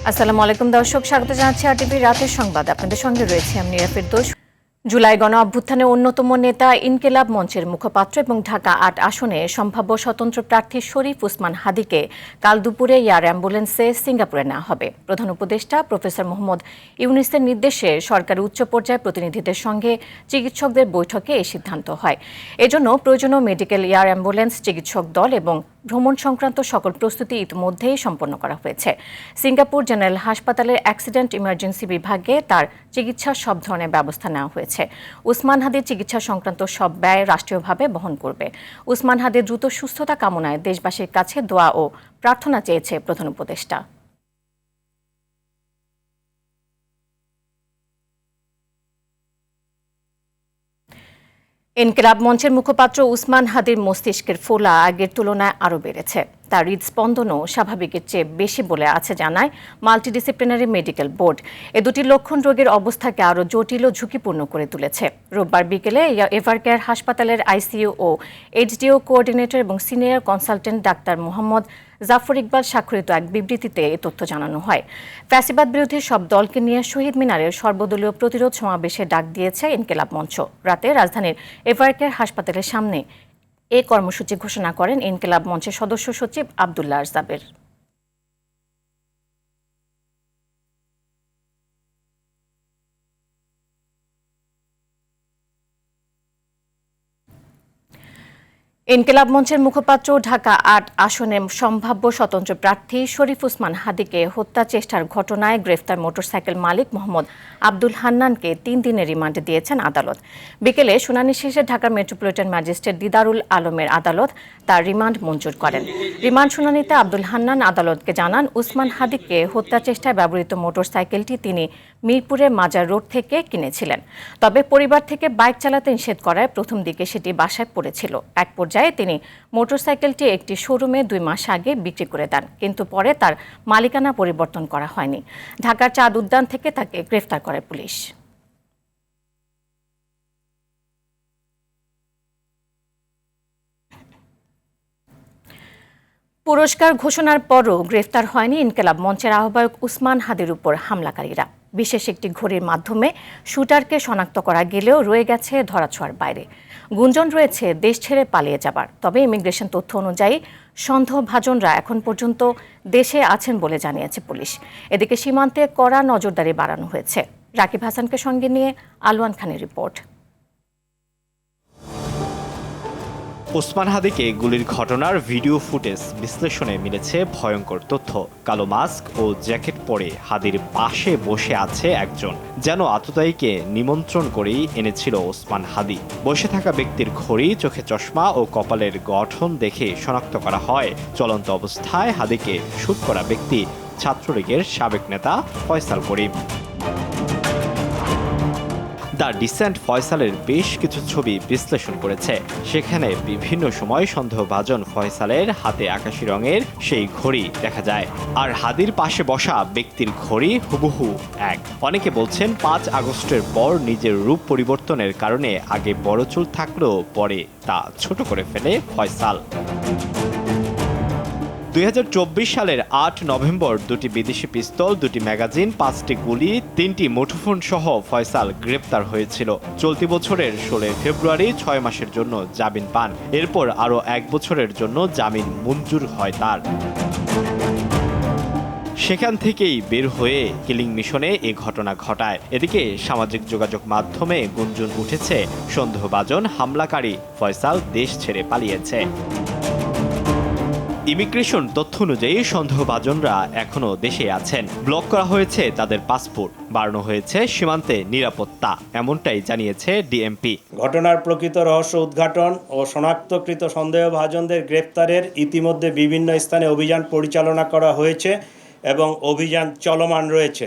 আসসালামু আলাইকুম দর্শক, স্বাগত জানাচ্ছি আরটিভি রাতের সংবাদ। আপনাদের সঙ্গে রয়েছে আমি নীরা ফেরদৌস। জুলাই গণ অভ্যুত্থানে অন্যতম নেতা ইনকিলাব মঞ্চের মুখপাত্র এবং ঢাকা ৮ আসনে সম্ভাব্য স্বতন্ত্র প্রার্থী শরীফ ওসমান হাদিকে কাল দুপুরে এয়ার অ্যাম্বুলেন্সে সিঙ্গাপুরে নেওয়া হবে। প্রধান উপদেষ্টা প্রফেসর মোহাম্মদ ইউনূসের নির্দেশে সরকারি উচ্চ পর্যায়ের প্রতিনিধিদের সঙ্গে চিকিৎসকদের বৈঠকে এই সিদ্ধান্ত হয়। এজন্য প্রয়োজনীয় মেডিকেল এয়ার অ্যাম্বুলেন্স, চিকিৎসক দল এবং ভ্রমণ সংক্রান্ত সকল প্রস্তুতি ইতিমধ্যেই সম্পন্ন করা হয়েছে। সিঙ্গাপুর জেনারেল হাসপাতালের অ্যাক্সিডেন্ট ইমার্জেন্সি বিভাগে তার চিকিৎসার সব ধরনের ব্যবস্থা নেওয়া হয়েছে। ওসমান হাদির চিকিৎসা সংক্রান্ত সব ব্যয় রাষ্ট্রীয়ভাবে বহন করবে। ওসমান হাদির দ্রুত সুস্থতা কামনায় দেশবাসীর কাছে দোয়া ও প্রার্থনা চেয়েছে প্রধান উপদেষ্টা। ইনকিলাব মঞ্চের মুখপাত্র ওসমান হাদির মস্তিষ্কের ফোলা আগের তুলনায় আরও বেড়েছে। তার হৃদস্পন্দনও স্বাভাবিকের চেয়ে বেশি বলে আছে জানায় মাল্টিডিসিপ্লিনারি মেডিকেল বোর্ড। এ দুটি লক্ষণ রোগীর অবস্থাকে আরও জটিল ও ঝুঁকিপূর্ণ করে তুলেছে। রোববার বিকেলে এভারকেয়ার হাসপাতালের আইসিইউ ও এইচডিও কোঅর্ডিনেটর এবং senior consultant doctor Mohammad Zafar Iqbal স্বাক্ষরিত এক বিবৃতিতে এ তথ্য জানানো হয়। ফ্যাসিবাদ বিরোধী সব দলকে নিয়ে শহীদ মিনারের সর্বদলীয় প্রতিরোধ সমাবেশে ডাক দিয়েছে ইনকিলাব মঞ্চ। রাতে রাজধানীর এভারকেয়ার হাসপাতালের সামনে এ কর্মসূচি ঘোষণা করেন ইনকিলাব মঞ্চের সদস্য সচিব আব্দুল্লাহ আরজাবের। ইনকিলাব মঞ্চের মুখপাত্র ঢাকা ৮ আসনের সম্ভাব্য স্বতন্ত্র প্রার্থী শরীফ ওসমান হাদিকে হত্যা চেষ্টার ঘটনায় গ্রেফতার মোটরসাইকেল মালিক মোহাম্মদ আব্দুল হান্নানকে ৩ দিনের রিমান্ডে দিয়েছেন আদালত। বিকেলে শুনানি শেষে ঢাকা মেট্রোপলিটন ম্যাজিস্ট্রেট দিদারুল আলমের আদালত তার রিমান্ড মঞ্জুর করেন। রিমান্ড শুনানিতে আব্দুল হান্নান আদালতকে জানান, ওসমান হাদিকে হত্যা চেষ্টায় ব্যবহৃত মোটরসাইকেলটি তিনি মিরপুরের মাজার রোড থেকে কিনেছিলেন। তবে পরিবার থেকে বাইক চালাতে নিষেধ করায় প্রথম দিকে সেটি বাসায় পড়েছিল। এক পর্যায়ে তিনি মোটরসাইকেলটি একটি শোরুমে ২ মাস আগে বিক্রি করে দেন, কিন্তু পরে তার মালিকানা পরিবর্তন করা হয়নি। ঢাকার চাঁদ উদ্যান থেকে তাকে গ্রেফতার করে পুলিশ। পুরস্কার ঘোষণার পরও গ্রেফতার হয়নি ইনকিলাব মঞ্চের আহ্বায়ক ওসমান হাদির উপর হামলাকারীরা। বিশেষ একটি ঘড়ির মাধ্যমে শুটারকে শনাক্ত করা গেলেও রয়ে গেছে ধরাছোঁয়ার বাইরে। গুঞ্জন রয়েছে দেশ ছেড়ে পালিয়ে যাবার। তবে ইমিগ্রেশন তথ্য অনুযায়ী সন্দেহভাজনরা এখন পর্যন্ত দেশে আছেন বলে জানিয়েছে পুলিশ। এদিকে সীমান্তে কড়া নজরদারি বাড়ানো হয়েছে। রাকিব হাসানকে সঙ্গে নিয়ে আলওয়ান খানের রিপোর্ট। ওসমান হাদিকে গুলির ঘটনার ভিডিও ফুটেজ বিশ্লেষণে মিলেছে ভয়ঙ্কর তথ্য। কালো মাস্ক ও জ্যাকেট পরে হাদির পাশে বসে আছে একজন, যেন আততায়ীকে নিমন্ত্রণ করেই এনেছিল ওসমান হাদি। বসে থাকা ব্যক্তির ঘড়ি, চোখে চশমা ও কপালের গঠন দেখে শনাক্ত করা হয় চলন্ত অবস্থায় হাদিকে শুট করা ব্যক্তি ছাত্রলীগের সাবেক নেতা ফয়সাল করিম। দ্য ডিসেন্ট ফয়সালের বেশ কিছু ছবি বিশ্লেষণ করেছে। সেখানে বিভিন্ন সময় সন্দেহভাজন ফয়সালের হাতে আকাশি রঙের সেই ঘড়ি দেখা যায়, আর হাদির পাশে বসা ব্যক্তির ঘড়ি হুবহু এক। অনেকে বলছেন ৫ আগস্টের পর নিজের রূপ পরিবর্তনের কারণে আগে বড় চুল থাকলেও পরে তা ছোট করে ফেলে ফয়সাল। ২০২৪ সালের ৮ নভেম্বর দুটি বিদেশি পিস্তল, দুটি ম্যাগাজিন, ৫টি গুলি, ৩টি মুঠোফোন সহ ফয়সাল গ্রেপ্তার হয়েছিল। চলতি বছরের ১৬ ফেব্রুয়ারি ৬ মাসের জন্য জামিন পান। এরপর আরও ১ বছরের জন্য জামিন মঞ্জুর হয় তার। সেখান থেকেই বের হয়ে কিলিং মিশনে এ ঘটনা ঘটায়। এদিকে সামাজিক যোগাযোগ মাধ্যমে গুঞ্জন উঠেছে সন্দেহভাজন হামলাকারী ফয়সাল দেশ ছেড়ে পালিয়েছে। ইমিগ্রেশন তথ্য অনুযায়ী সন্দেহভাজনরা এখনও দেশে আছেন। ব্লক করা হয়েছে তাদের পাসপোর্ট, বাড়ানো হয়েছে সীমান্তে নিরাপত্তা, এমনটাই জানিয়েছে ডিএমপি। ঘটনার প্রকৃত রহস্য উদ্ঘাটন ও শনাক্তকৃত সন্দেহভাজনদের গ্রেপ্তারের ইতিমধ্যে বিভিন্ন স্থানে অভিযান পরিচালনা করা হয়েছে এবং অভিযান চলমান রয়েছে।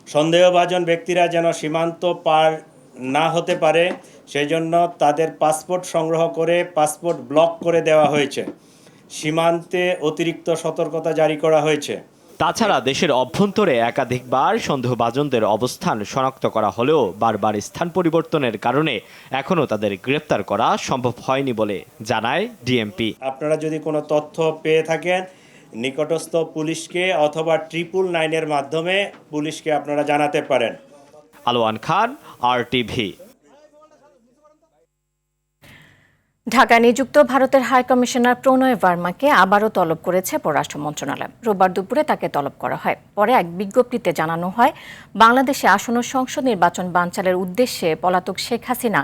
সন্দেহভাজন ব্যক্তিরা যেন সীমান্ত পার না হতে পারে সেজন্য তাদের পাসপোর্ট সংগ্রহ করে পাসপোর্ট ব্লক করে দেওয়া হয়েছে। সীমান্তে অতিরিক্ত সতর্কতা জারি করা হয়েছে। তাছাড়া দেশের অভ্যন্তরে একাধিকবার সন্দেহভাজনদের অবস্থান শনাক্ত করা হলেও বারবার স্থান পরিবর্তনের কারণে এখনও তাদের গ্রেপ্তার করা সম্ভব হয়নি বলে জানায় ডিএমপি। আপনারা যদি কোনো তথ্য পেয়ে থাকেন নিকটস্থ পুলিশকে অথবা 999-এর মাধ্যমে পুলিশকে আপনারা জানাতে পারেন। আলোয়ান খান, RTV। ঢাকায় নিযুক্ত ভারতের হাই কমিশনার প্রণয় ভার্মাকে আবারও তলব করেছে পররাষ্ট্র মন্ত্রণালয়। রোববার দুপুরে তাকে তলব করা হয়। পরে এক বিজ্ঞপ্তিতে জানানো হয়, বাংলাদেশে আসন্ন সংসদ নির্বাচন বানচালের উদ্দেশ্যে পলাতক শেখ হাসিনা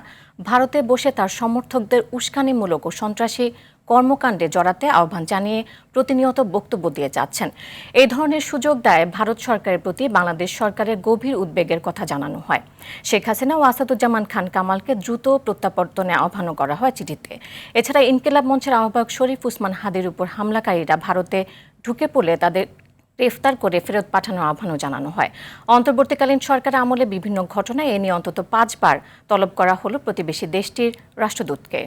ভারতে বসে তার সমর্থকদের উস্কানিমূলক ও সন্ত্রাসী কর্মকাণ্ডে জড়াতে আহ্বান জানিয়ে প্রতিনিয়ত বক্তব্য দিয়ে যাচ্ছেন। এই ধরনের সুযোগ দেয় ভারত সরকারের প্রতি বাংলাদেশ সরকারের গভীর উদ্বেগের কথা জানানো হয়। শেখ হাসিনা ও আসাদুজ্জামান খান কামালকে দ্রুত প্রত্যাবর্তনে আহ্বানও করা হয় চিঠিতে। এছাড়া ইনকিলাব মঞ্চের আহ্বায়ক শরীফ উসমান হাদির উপর হামলাকারীরা ভারতে ঢুকে পড়লে তাদের গ্রেফতার করে ফেরত পাঠানোর আহ্বানও জানানো হয়। অন্তর্বর্তীকালীন সরকার আমলে বিভিন্ন ঘটনায় এ নিয়ে অন্তত 5 বার তলব করা হলো প্রতিবেশী দেশটির রাষ্ট্রদূতকে।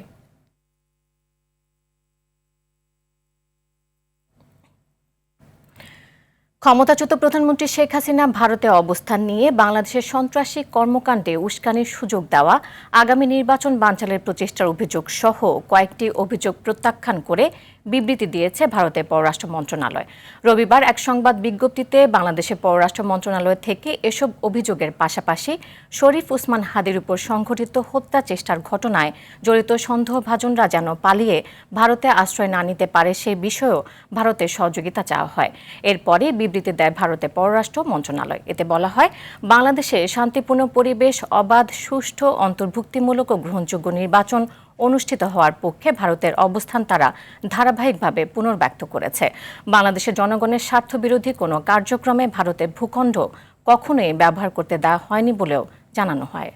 ক্ষমতাচ্যুত প্রধানমন্ত্রী শেখ হাসিনা ভারতে অবস্থান নিয়ে বাংলাদেশের সন্ত্রাসী কর্মকাণ্ডে উস্কানির সুযোগ দেওয়া, আগামী নির্বাচন বানচালের প্রচেষ্টার অভিযোগ সহ কয়েকটি অভিযোগ প্রত্যাখ্যান করে বিবৃতি দিয়েছে ভারতের পররাষ্ট্র মন্ত্রণালয়। রবিবার এক সংবাদ বিজ্ঞপ্তিতে বাংলাদেশের পররাষ্ট্র মন্ত্রণালয় থেকে এসব অভিযোগের পাশাপাশি শরীফ উসমান হাদির উপর সংঘটিত হত্যা চেষ্টার ঘটনায় জড়িত সন্দেহভাজনরা যেন পালিয়ে ভারতে আশ্রয় না নিতে পারে সে বিষয়েও ভারতের সহযোগিতা চাওয়া হয়। এরপরই বিবৃতি দেয় ভারতের পররাষ্ট্র মন্ত্রণালয়। এতে বলা হয়, বাংলাদেশে শান্তিপূর্ণ পরিবেশ, অবাধ, সুষ্ঠু, অন্তর্ভুক্তিমূলক ও গ্রহণযোগ্য নির্বাচন অনুষ্ঠিত হওয়ার পক্ষে ভারতের অবস্থান তারা ধারাবাহিকভাবে পুনর্ব্যক্ত করেছে। বাংলাদেশের জনগণের স্বার্থবিরোধী কোনো কার্যক্রমে ভারতের ভূখণ্ড কখনোই ব্যবহার করতে দেওয়া হয়নি বলেও জানানো হয়।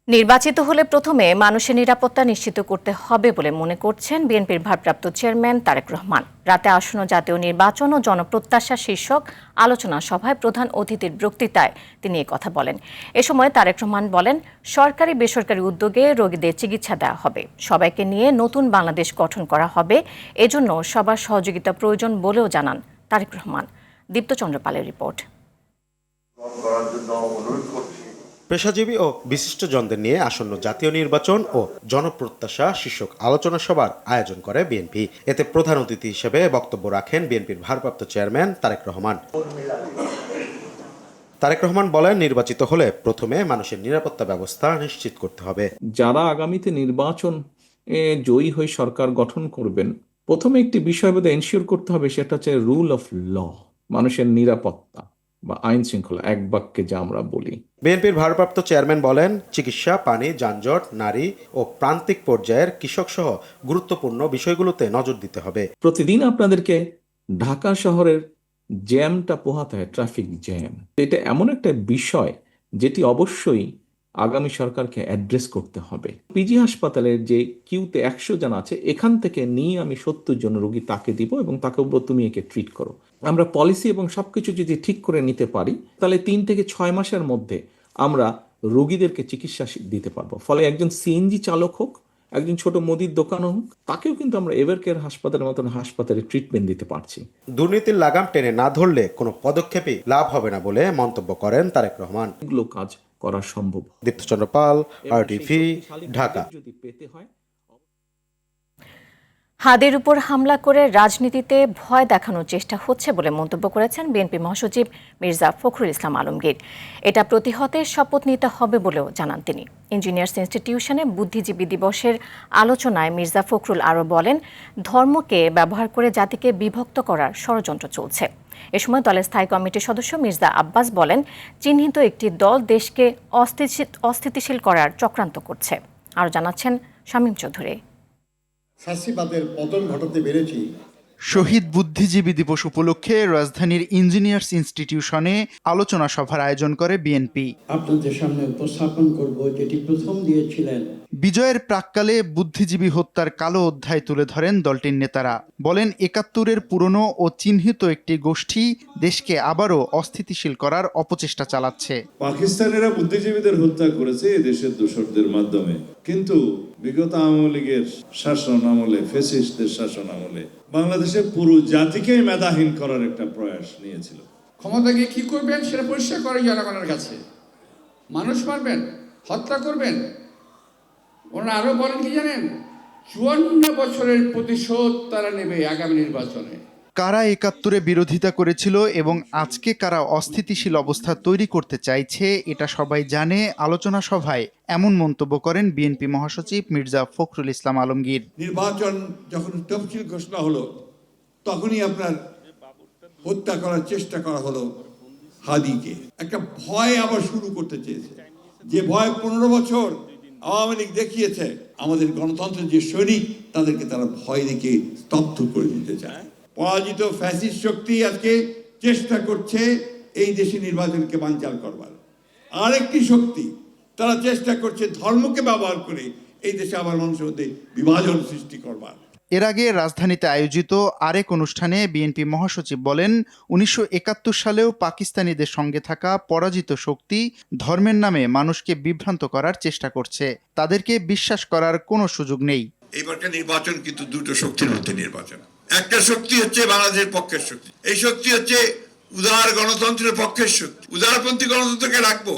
নির্বাচিত হলে প্রথমে মানুষের নিরাপত্তা নিশ্চিত করতে হবে বলে মনে করছেন বিএনপির ভারপ্রাপ্ত চেয়ারম্যান তারেক রহমান। রাতে আসন্ন জাতীয় নির্বাচন ও জনপ্রত্যাশা শীর্ষক আলোচনা সভায় প্রধান অতিথির বক্তৃতায় তিনি কথা বলেন। এ সময় তারেক রহমান বলেন, সরকারি বেসরকারি উদ্যোগে রোগীদের চিকিৎসা দেওয়া হবে, সবাইকে নিয়ে নতুন বাংলাদেশ গঠন করা হবে, এজন্য সবার সহযোগিতা প্রয়োজন বলেও জানান তারেক রহমান। দীপ্ত চন্দ্র পালের রিপোর্ট। পেশাজীবী ও বিশিষ্টজনদের নিয়ে আসন্ন জাতীয় নির্বাচন ও জনপ্রত্যাশা শীর্ষক আলোচনা সভার আয়োজন করে বিএনপি। এতে প্রধান অতিথি হিসেবে বক্তব্য রাখেন বিএনপির ভারপ্রাপ্ত চেয়ারম্যান তারেক রহমান। তারেক রহমান বলেন, নির্বাচিত হলে প্রথমে মানুষের নিরাপত্তা ব্যবস্থা নিশ্চিত করতে হবে। যারা আগামীতে নির্বাচন জয়ী হয়ে সরকার গঠন করবেন, প্রথমে একটি বিষয় বোধ এনশিওর করতে হবে, সেটা হচ্ছে রুল অফ ল, মানুষের নিরাপত্তা বা আইন শৃঙ্খলা, এক বাক্যে যা আমরা বলি। বিএনপির ভারপ্রাপ্ত চেয়ারম্যান বলেন, চিকিৎসা, পানি, যানজট, নারী ও প্রান্তিক পর্যায়ের কৃষক সহ গুরুত্বপূর্ণ বিষয়গুলোতে নজর দিতে হবে। প্রতিদিন আপনাদেরকে ঢাকা শহরের জ্যামটা পোহাতে হয়, ট্রাফিক জ্যাম। এটা এমন একটা বিষয় যেটি অবশ্যই আগামী সরকারকে অ্যাড্রেস করতে হবে। পিজি হাসপাতালের যে কিউতে 100 জন আছে, এখান থেকে নিয়ে আমি 70 জন রোগী তাকে দিব এবং তাকে বলবো তুমি একে ট্রিট করো। আমরা পলিসি এবং সবকিছু যদি ঠিক করে নিতে পারি, তাহলে 3 থেকে 6 মাসের মধ্যে আমরা রোগীদেরকে চিকিৎসা দিতে পারবো। ফলে একজন সিএনজি চালক হোক, একজন ছোট মুদির দোকান হোক, তাকেও কিন্তু আমরা এভারকেয়ার হাসপাতালের মতন হাসপাতালে ট্রিটমেন্ট দিতে পারছি। দুর্নীতির লাগাম টেনে না ধরলে কোনো পদক্ষেপই লাভ হবে না বলে মন্তব্য করেন তারেক রহমান। এগুলো কাজ করা সম্ভব। দীপ্তচন্দ্র পাল, RTV, ঢাকা। হাদির উপর হামলা করে রাজনীতিতে ভয় দেখানোর চেষ্টা হচ্ছে বলে মন্তব্য করেছেন বিএনপি মহাসচিব মির্জা ফখরুল ইসলাম আলমগীর। এটা প্রতিহতে শপথ নিতে হবে বলেও জানান তিনি। ইঞ্জিনিয়ার্স ইনস্টিটিউশনে বুদ্ধিজীবী দিবসের আলোচনায় মির্জা ফখরুল আরও বলেন, ধর্মকে ব্যবহার করে জাতিকে বিভক্ত করার ষড়যন্ত্র চলছে। এ সময় দলের স্থায়ী কমিটির সদস্য মির্জা আব্বাস বলেন, চিহ্নিত একটি দল দেশকে অস্থিতিশীল করার চক্রান্ত করছে। আরও জানাচ্ছেন শামীম চৌধুরী। ফ্যাসিবাদের পতন ঘটাতে পেরেছি। শহীদ বুদ্ধিজীবী দিবস উপলক্ষে রাজধানীর ইঞ্জিনিয়ার্স ইনস্টিটিউশনে আলোচনা সভার আয়োজন করে বিএনপি। আপনাদের সামনে উপস্থাপন করব যেটি প্রথম দিয়েছিলেন বিজয়ের প্রাক্কালে বুদ্ধিজীবী হত্যার কালো অধ্যায় তুলে ধরেন দলটির নেতারা। বলেন ৭১-এর পুরনো ও চিহ্নিত একটি গোষ্ঠী দেশকে আবারও অস্থিতিশীল করার অপচেষ্টা চালাচ্ছে। পাকিস্তানিরা বুদ্ধিজীবীদের হত্যা করেছে এই দেশের দোসরদের মাধ্যমে, কিন্তু বিগত আওয়ামী লীগের শাসন আমলে, ফ্যাসিস্টদের শাসন আমলে বাংলাদেশের পুরো জাতিকেই মেধাহীন করার একটা প্রয়াস নিয়েছিল। ক্ষমতা গিয়ে কি করবেন সেটা পরিষ্কার করে জনগণের কাছে। মানুষ মারবেন, হত্যা করবেন। ওনারা আরো বলেন কি জানেন, ৫৪ বছরের প্রতিশোধ তারা নেবে আগামী নির্বাচনে। কারা ৭১-এ বিরোধিতা করেছিল এবং আজকে কারা অস্থিতিশীল অবস্থা তৈরি করতে চাইছে এটা সবাই জানে। আলোচনা সভায় এমন মন্তব্য করেন বিএনপি মহাসচিব মির্জা ফখরুল ইসলাম আলমগীর। নির্বাচন যখন তফসিল ঘোষণা হলো তখনই আপনার হত্যা করার চেষ্টা করা হলো হাদিকে। একটা ভয় আবার শুরু করতে চেয়েছে, যে ভয় ১৫ বছর আওয়ামী লীগ দেখিয়েছে। আমাদের গণতন্ত্রের যে সৈনিক তাদেরকে তারা ভয় দেখিয়ে স্তব্ধ করে দিতে চায়। পরাজিত ফ্যাসিস্ট শক্তি আজকে চেষ্টা করছে এই দেশে নির্বাচনকে বানচাল করবার। আরেকটি শক্তি তারা চেষ্টা করছে ধর্মকে ব্যবহার করে এই দেশে আবার মানুষের মধ্যে বিভাজন সৃষ্টি করবার। এর আগে রাজধানীতে আয়োজিত আরেক অনুষ্ঠানে বিএনপি মহাসচিব বলেন ১৯৭১ সালেও পাকিস্তানিদের সঙ্গে থাকা পরাজিত শক্তি ধর্মের নামে মানুষকে বিভ্রান্ত করার চেষ্টা করছে। তাদেরকে বিশ্বাস করার কোনো সুযোগ নেই। এইবারকার নির্বাচন কিন্তু দুটো শক্তির মধ্যে নির্বাচন। একটা শক্তি হচ্ছে বাংলাদেশের পক্ষের শক্তি, এই শক্তি হচ্ছে উদার গণতন্ত্রের পক্ষের শক্তি। উদারপন্থী গণতন্ত্রকে রাখবো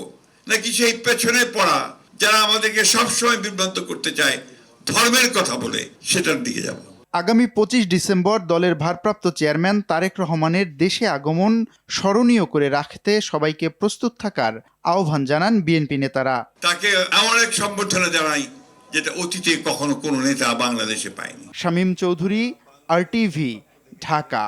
নাকি সেই পেছনে পড়া যারা আমাদেরকে সবসময় বিভ্রান্ত করতে চায় ধর্মের কথা বলে সেটার দিকে যাব। আগামী ২৫ ডিসেম্বর দলের ভারপ্রাপ্ত চেয়ারম্যান তারেক রহমানের দেশে আগমন স্মরণীয় করে রাখতে সবাইকে প্রস্তুত থাকার আহ্বান জানান বিএনপি নেতারা। তাকে এমন এক সম্বর্ধনা জানাই যেটা অতীতে কখনো কোনো নেতা বাংলাদেশে পায়নি। শামীম চৌধুরী, RTV, ঢাকা।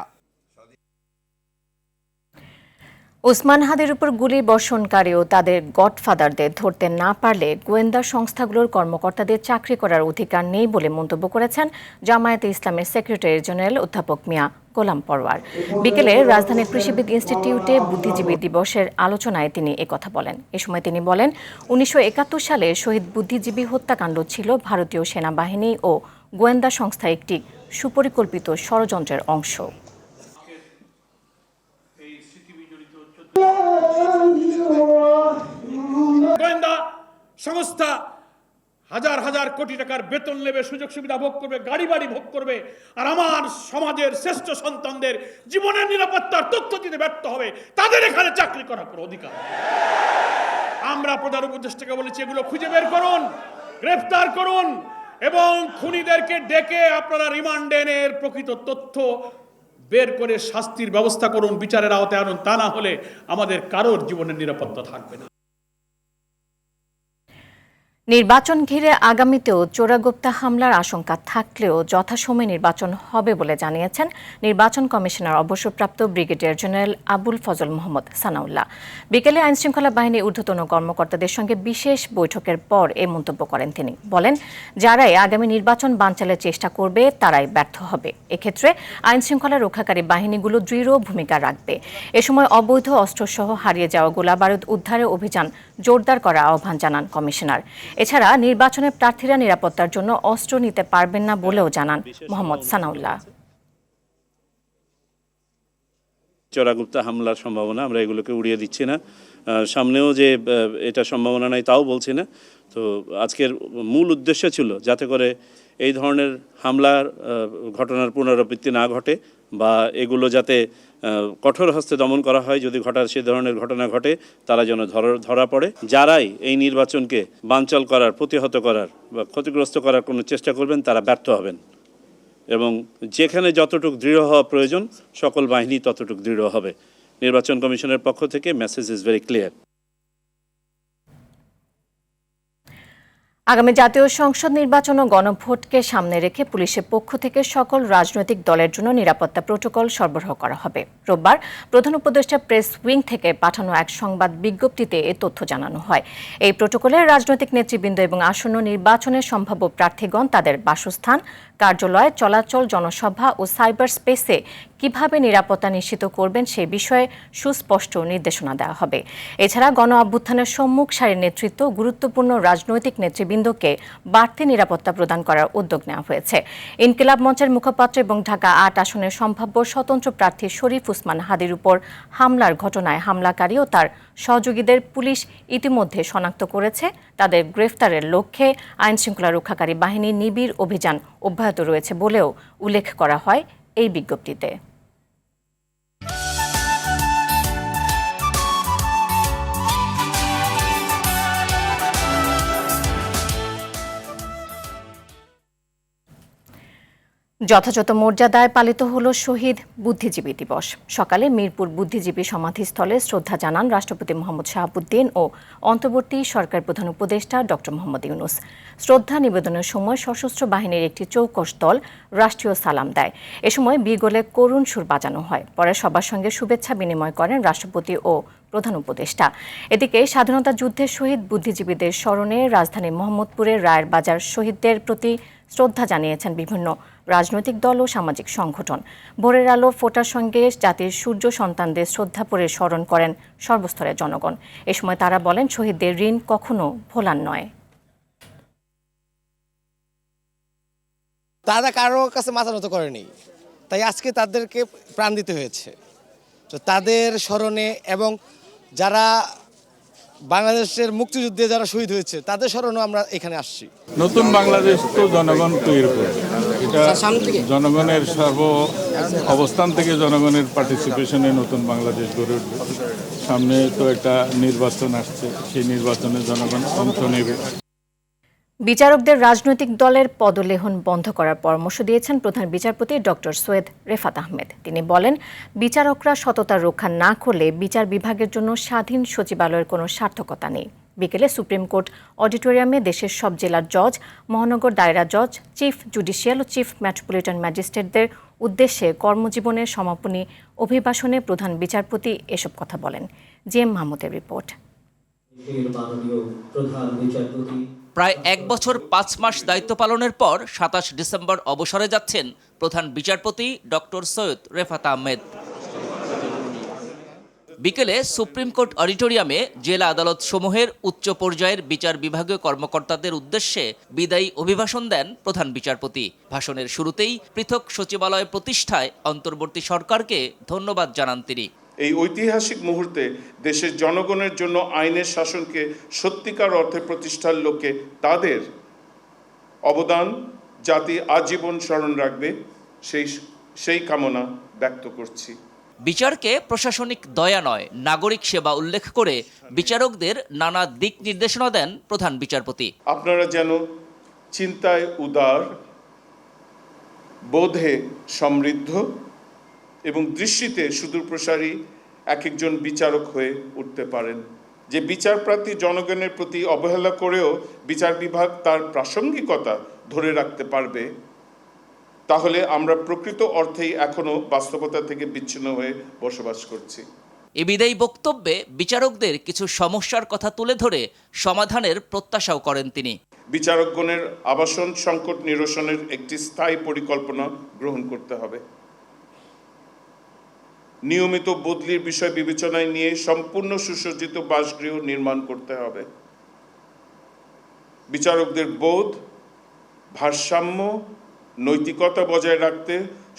ওসমান হাদির উপর গুলি বর্ষণকারী ও তাদের গডফাদারদের ধরতে না পারলে গোয়েন্দা সংস্থাগুলোর কর্মকর্তাদের চাকরি করার অধিকার নেই বলে মন্তব্য করেছেন জামায়াতে ইসলামের সেক্রেটারি জেনারেল অধ্যাপক মিয়া গোলাম পরওয়ার। বিকেলে রাজধানীর কৃষিবিদ ইনস্টিটিউটে বুদ্ধিজীবী দিবসের আলোচনায় তিনি একথা বলেন। এ সময় তিনি বলেন ১৯৭১ সালে শহীদ বুদ্ধিজীবী হত্যাকাণ্ড ছিল ভারতীয় সেনাবাহিনী ও গোয়েন্দা সংস্থা একটি সুপরিকল্পিত ষড়যন্ত্রের অংশ। গোয়েন্দা সংস্থা হাজার হাজার কোটি টাকার বেতন নেবে, সুযোগ সুবিধা ভোগ করবে, গাড়ি বাড়ি ভোগ করবে, আর আমার সমাজের শ্রেষ্ঠ সন্তানদের জীবনের নিরাপত্তার তথ্য দিতে ব্যর্থ হবে। তাদের এখানে চাকরি করার কোনো অধিকার। আমরা প্রধান উপদেষ্টাকে বলেছি এগুলো খুঁজে বের করুন, গ্রেফতার করুন এবং খুনিদেরকে ডেকে আপনারা রিমান্ডে এনে প্রকৃত তথ্য বের করে শাস্তির ব্যবস্থা করুন, বিচারের আওতায় আনুন। তা না হলে আমাদের কারোর জীবনের নিরাপত্তা থাকবে না। নির্বাচন ঘিরে আগামীতেও চোরাগোপ্তা হামলার আশঙ্কা থাকলেও যথাসময়ে নির্বাচন হবে বলে জানিয়েছেন নির্বাচন কমিশনার অবসরপ্রাপ্ত ব্রিগেডিয়ার জেনারেল আবুল ফজল মোহাম্মদ সানাউল্লাহ। বিকেলে আইনশৃঙ্খলা বাহিনীর ঊর্ধ্বতন কর্মকর্তাদের সঙ্গে বিশেষ বৈঠকের পর এই মন্তব্য করেন তিনি। বলেন, যারাই আগামী নির্বাচন বানচালের চেষ্টা করবে তারাই ব্যর্থ হবে। এক্ষেত্রে আইনশৃঙ্খলা রক্ষাকারী বাহিনীগুলো দৃঢ় ভূমিকা রাখবে। এ সময় অবৈধ অস্ত্রসহ হারিয়ে যাওয়া গোলাবারুদ উদ্ধারের অভিযান জোরদার করার আহ্বান জানান কমিশনার। এছাড়া নির্বাচনে প্রার্থীরা নিরাপত্তার জন্য অস্ত্র নিতে পারবেন না বলেও জানান মোহাম্মদ সানাউল্লাহ। চোরাগুপ্তা হামলার সম্ভাবনা আমরা এগুলোকে উড়িয়ে দিচ্ছি না, সামনেও যে এটা সম্ভাবনা নাই তাও বলছি না। তো আজকের মূল উদ্দেশ্য ছিল যাতে করে এই ধরনের হামলার ঘটনার পুনরাবৃত্তি না ঘটে বা এগুলো যাতে কঠোর হস্তে দমন করা হয়। যদি সে ধরনের ঘটনা ঘটে তারা যেন ধরা পড়ে। যারাই এই নির্বাচনকে বানচাল করার, প্রতিহত করার বা ক্ষতিগ্রস্ত করার কোনো চেষ্টা করবেন তারা ব্যর্থ হবেন এবং যেখানে যতটুকু দৃঢ় হওয়া প্রয়োজন সকল বাহিনী ততটুকু দৃঢ় হবে। নির্বাচন কমিশনের পক্ষ থেকে মেসেজ ইজ ভেরি ক্লিয়ার। আগামী জাতীয় সংসদ নির্বাচন ও গণভোটকে সামনে রেখে পুলিশের পক্ষ থেকে সকল রাজনৈতিক দলের জন্য নিরাপত্তা প্রোটোকল সরবরাহ করা হবে। রোববার প্রধান উপদেষ্টা প্রেস উইং থেকে পাঠানো এক সংবাদ বিজ্ঞপ্তিতে এ তথ্য জানানো হয়। এই প্রোটোকলে রাজনৈতিক নেতৃবৃন্দ এবং আসন্ন নির্বাচনের সম্ভাব্য প্রার্থীগণ তাদের বাসস্থান, কার্যালয়, চলাচল, জনসভা ও সাইবার স্পেসে কিভাবে নিরাপত্তা নিশ্চিত করবেন সে বিষয়ে সুস্পষ্ট নির্দেশনা দেওয়া হবে। এছাড়া গণ অভ্যুত্থানের সম্মুখ সারির নেতৃত্ব, গুরুত্বপূর্ণ রাজনৈতিক নেতৃবৃন্দ নেতৃবৃন্দকে বাড়তি নিরাপত্তা প্রদান করার উদ্যোগ নেওয়া হয়েছে। ইনকিলাব মঞ্চের মুখপাত্র এবং ঢাকা ৮ আসনের সম্ভাব্য স্বতন্ত্র প্রার্থী শরীফ উসমান হাদির উপর হামলার ঘটনায় হামলাকারী ও তার সহযোগীদের পুলিশ ইতিমধ্যে শনাক্ত করেছে। তাদের গ্রেফতারের লক্ষ্যে আইনশৃঙ্খলা রক্ষাকারী বাহিনী নিবিড় অভিযান অব্যাহত রয়েছে বলেও উল্লেখ করা হয় এই বিজ্ঞপ্তিতে। যথাযথ মর্যাদায় পালিত হলো শহীদ বুদ্ধিজীবী দিবস। সকালে মিরপুর বুদ্ধিজীবী সমাধিস্থলে শ্রদ্ধা জানান রাষ্ট্রপতি মোহাম্মদ শাহাবুদ্দিন ও অন্তর্বর্তী সরকার প্রধান উপদেষ্টা ডক্টর মোহাম্মদ ইউনূস। শ্রদ্ধা নিবেদনের সময় সশস্ত্র বাহিনীর একটি চৌকস দল রাষ্ট্রীয় সালাম দেয়। এ সময় বিগলে করুণ সুর বাজানো হয়। পরে সবার সঙ্গে শুভেচ্ছা বিনিময় করেন রাষ্ট্রপতি ও প্রধান উপদেষ্টা। এদিকে স্বাধীনতা যুদ্ধের শহীদ বুদ্ধিজীবীদের স্মরণে রাজধানী মোহাম্মদপুরের রায়ের বাজার শহীদদের প্রতি শ্রদ্ধা জানিয়েছেন বিভিন্ন রাজনৈতিক দল ও সামাজিক সংগঠন। ভোরের আলো ফোটার সঙ্গে জাতির সূর্য সন্তানদের শ্রদ্ধা করে স্মরণ করেন সর্বস্তরের জনগণ। এ সময় তারা বলেন, শহীদদের ঋণ কখনো ভোলার নয়। তারা কারো কাছে মাথা নত করেনি, তাই আজকে তাদেরকে প্রাণ দিতে হয়েছে। তো তাদের স্মরণে এবং যারা বাংলাদেশের মুক্তিযুদ্ধে যারা শহীদ হয়েছে তাদের স্মরণেও আমরা এখানে আসছি। নতুন বাংলাদেশ তো জনগণ তৈরি করবে, এটা জনগণের সর্ব অবস্থান থেকে জনগণের পার্টিসিপেশনে নতুন বাংলাদেশ গড়ে উঠবে। সামনে তো একটা নির্বাচন আসছে, সেই নির্বাচনে জনগণ অংশ নেবে। বিচারকদের রাজনৈতিক দলের পদলেহন বন্ধ করার পরামর্শ দিয়েছেন প্রধান বিচারপতি ডক্টর সৈয়দ রেফাত আহমেদ। তিনি বলেন, বিচারকরা সততা রক্ষা না করলে বিচার বিভাগের জন্য স্বাধীন সচিবালয়ের কোনো সার্থকতা নেই। বিকেলে সুপ্রিম কোর্ট অডিটোরিয়ামে দেশের সব জেলার জজ, মহানগর দায়রা জজ, চিফ জুডিশিয়াল ও চিফ মেট্রোপলিটন ম্যাজিস্ট্রেটদের উদ্দেশ্যে কর্মজীবনের সমাপনী অভিভাষণে প্রধান বিচারপতি এসব কথা বলেন। জিএম মাহমুদের রিপোর্ট। প্রায় ১ বছর ৫ মাস দায়িত্ব পালনের পর ২৭ ডিসেম্বর অবসরে যাচ্ছেন প্রধান বিচারপতি ডক্টর সৈয়দ রেফাত আহমেদ। বিকেলে সুপ্রিম কোর্ট অডিটোরিয়ামে জেলা আদালত সমূহের উচ্চ পর্যায়ের বিচার বিভাগীয় কর্মকর্তাদের উদ্দেশ্যে বিদায়ী অভিভাষণ দেন প্রধান বিচারপতি। ভাষণের শুরুতেই পৃথক সচিবালয় প্রতিষ্ঠায় অন্তর্বর্তী সরকারকে ধন্যবাদ জানান তিনি। এই ঐতিহাসিক মুহূর্তে দেশের জনগণের জন্য আইনের শাসনকে সত্যিকার অর্থে প্রতিষ্ঠার লক্ষ্যে তাদের অবদান জাতি আজীবন স্মরণ রাখবে, সেই কামনা ব্যক্ত করছি। বিচারকে প্রশাসনিক দয়া নয়, নাগরিক সেবা উল্লেখ করে বিচারকদের নানা দিক নির্দেশনা দেন প্রধান বিচারপতি। আপনারা যেন চিন্তায় উদার, বোধে সমৃদ্ধ এবং দৃষ্টিতে সুদূরপ্রসারী এক একজন বিচারক হয়ে উঠতে পারেন, যে বিচারপ্রার্থী জনগণের প্রতি অবহেলা করেও বিচার বিভাগ তার প্রাসঙ্গিকতা ধরে রাখতে পারবে। তাহলে আমরা প্রকৃত অর্থেই এখনো বাস্তবতা থেকে বিচ্ছিন্ন হয়ে বসবাস করছি। এ বিদায়ী বক্তব্যে বিচারকদের কিছু সমস্যার কথা তুলে ধরে সমাধানের প্রত্যাশাও করেন তিনি। বিচারকগণের আবাসন সংকট নিরসনের একটি স্থায়ী পরিকল্পনা গ্রহণ করতে হবে। নিয়মিত বদলির বিষয় বিবেচনায় নিয়ে সম্পূর্ণ সুসজ্জিত বাসগৃহ নির্মাণ করতে হবে। বিচারকদের বোধ, ভারসাম্য, নৈতিকতা বজায় রাখতে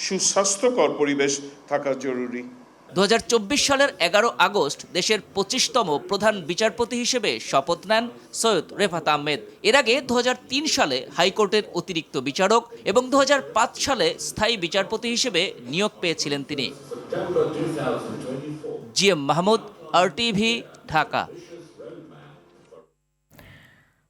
সুস্বাস্থ্যকর পরিবেশ থাকা জরুরি। ২০২৪ সালের ১১ আগস্ট দেশের ২৫তম প্রধান বিচারপতি হিসেবে শপথ নেন সৈয়দ রেফাত আহমেদ। এর আগে ২০০৩ সালে হাইকোর্টের অতিরিক্ত বিচারক এবং ২০০৫ সালে স্থায়ী বিচারপতি হিসেবে নিয়োগ পেয়েছিলেন তিনি। GM Mahmud, RTV, Dhaka.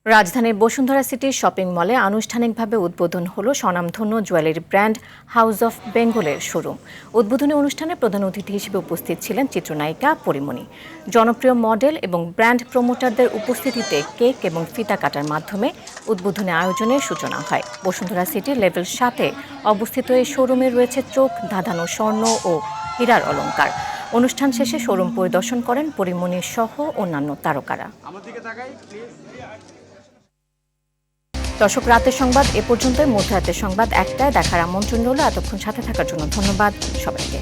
রাজধানীর বসুন্ধরা সিটির শপিং মলে আনুষ্ঠানিকভাবে উদ্বোধন হলো স্বনামধন্য জুয়েলারি ব্র্যান্ড হাউস অফ বেঙ্গলের শোরুম। উদ্বোধনী অনুষ্ঠানে প্রধান অতিথি হিসেবে উপস্থিত ছিলেন চিত্রনায়িকা পরিমণি। জনপ্রিয় মডেল এবং ব্র্যান্ড প্রমোটারদের উপস্থিতিতে কেক এবং ফিতা কাটার মাধ্যমে উদ্বোধনী আয়োজনের সূচনা হয়। বসুন্ধরা সিটির লেভেল 7-এ অবস্থিত এই শোরুমে রয়েছে চোখ ধাঁধানো স্বর্ণ ও হীরার অলংকার। অনুষ্ঠান শেষে শোরুম পরিদর্শন করেন পরিমণি সহ অন্যান্য তারকারা। দর্শক, রাতের সংবাদ এ পর্যন্তই। মধ্যরাতের সংবাদ 1টায় দেখার আমন্ত্রণ রইল। এতক্ষণ সাথে থাকার জন্য ধন্যবাদ সবাইকে।